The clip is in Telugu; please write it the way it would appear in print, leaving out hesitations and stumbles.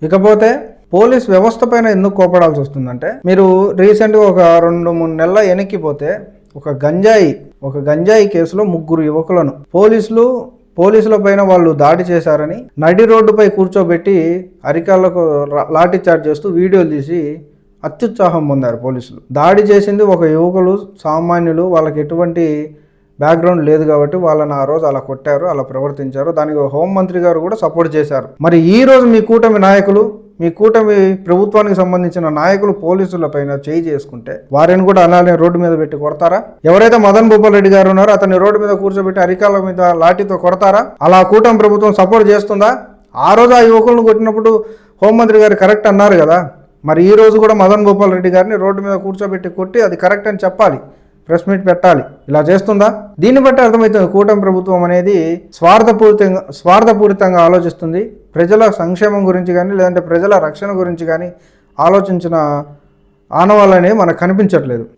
ఇకపోతే పోలీస్ వ్యవస్థ పైన ఎందుకు కోపడాల్సి వస్తుందంటే, మీరు రీసెంట్గా ఒక 2-3 నెలల వెనక్కిపోతే ఒక గంజాయి కేసులో 3 యువకులను పోలీసుల పైన వాళ్ళు దాడి చేశారని నడి రోడ్డుపై కూర్చోబెట్టి అరికాళ్లకు లాఠీ చార్జ్ చేస్తూ వీడియోలు తీసి అత్యుత్సాహం పొందారు పోలీసులు. దాడి చేసింది ఒక యువకులు, సామాన్యులు, వాళ్ళకి ఎటువంటి బ్యాక్గ్రౌండ్ లేదు కాబట్టి వాళ్ళని ఆ రోజు అలా కొట్టారు, అలా ప్రవర్తించారు. దానికి హోంమంత్రి గారు కూడా సపోర్ట్ చేశారు. మరి ఈ రోజు మీ కూటమి ప్రభుత్వానికి సంబంధించిన నాయకులు పోలీసుల పైన చేయి చేసుకుంటే వారిని కూడా అలానే రోడ్డు మీద పెట్టి కొడతారా? ఎవరైతే మదన్ భూపాల్ రెడ్డి గారు ఉన్నారో అతన్ని రోడ్డు మీద కూర్చోబెట్టి అరికాల మీద లాఠీతో కొడతారా? అలా కూటమి ప్రభుత్వం సపోర్ట్ చేస్తుందా? ఆ రోజు ఆ యువకులను కొట్టినప్పుడు హోంమంత్రి గారు కరెక్ట్ అన్నారు కదా, మరి ఈ రోజు కూడా మదన్ భూపాల్ రెడ్డి గారిని రోడ్డు మీద కూర్చోబెట్టి కొట్టి అది కరెక్ట్ అని చెప్పాలి, ప్రెస్ మీట్ పెట్టాలి. ఇలా చేస్తుందా? దీన్ని బట్టి అర్థమవుతుంది కూటమి ప్రభుత్వం అనేది స్వార్థపూరితంగా ఆలోచిస్తుంది. ప్రజల సంక్షేమం గురించి కానీ లేదంటే ప్రజల రక్షణ గురించి కానీ ఆలోచించిన ఆనవాళ్ళనే మనకు కనిపించట్లేదు.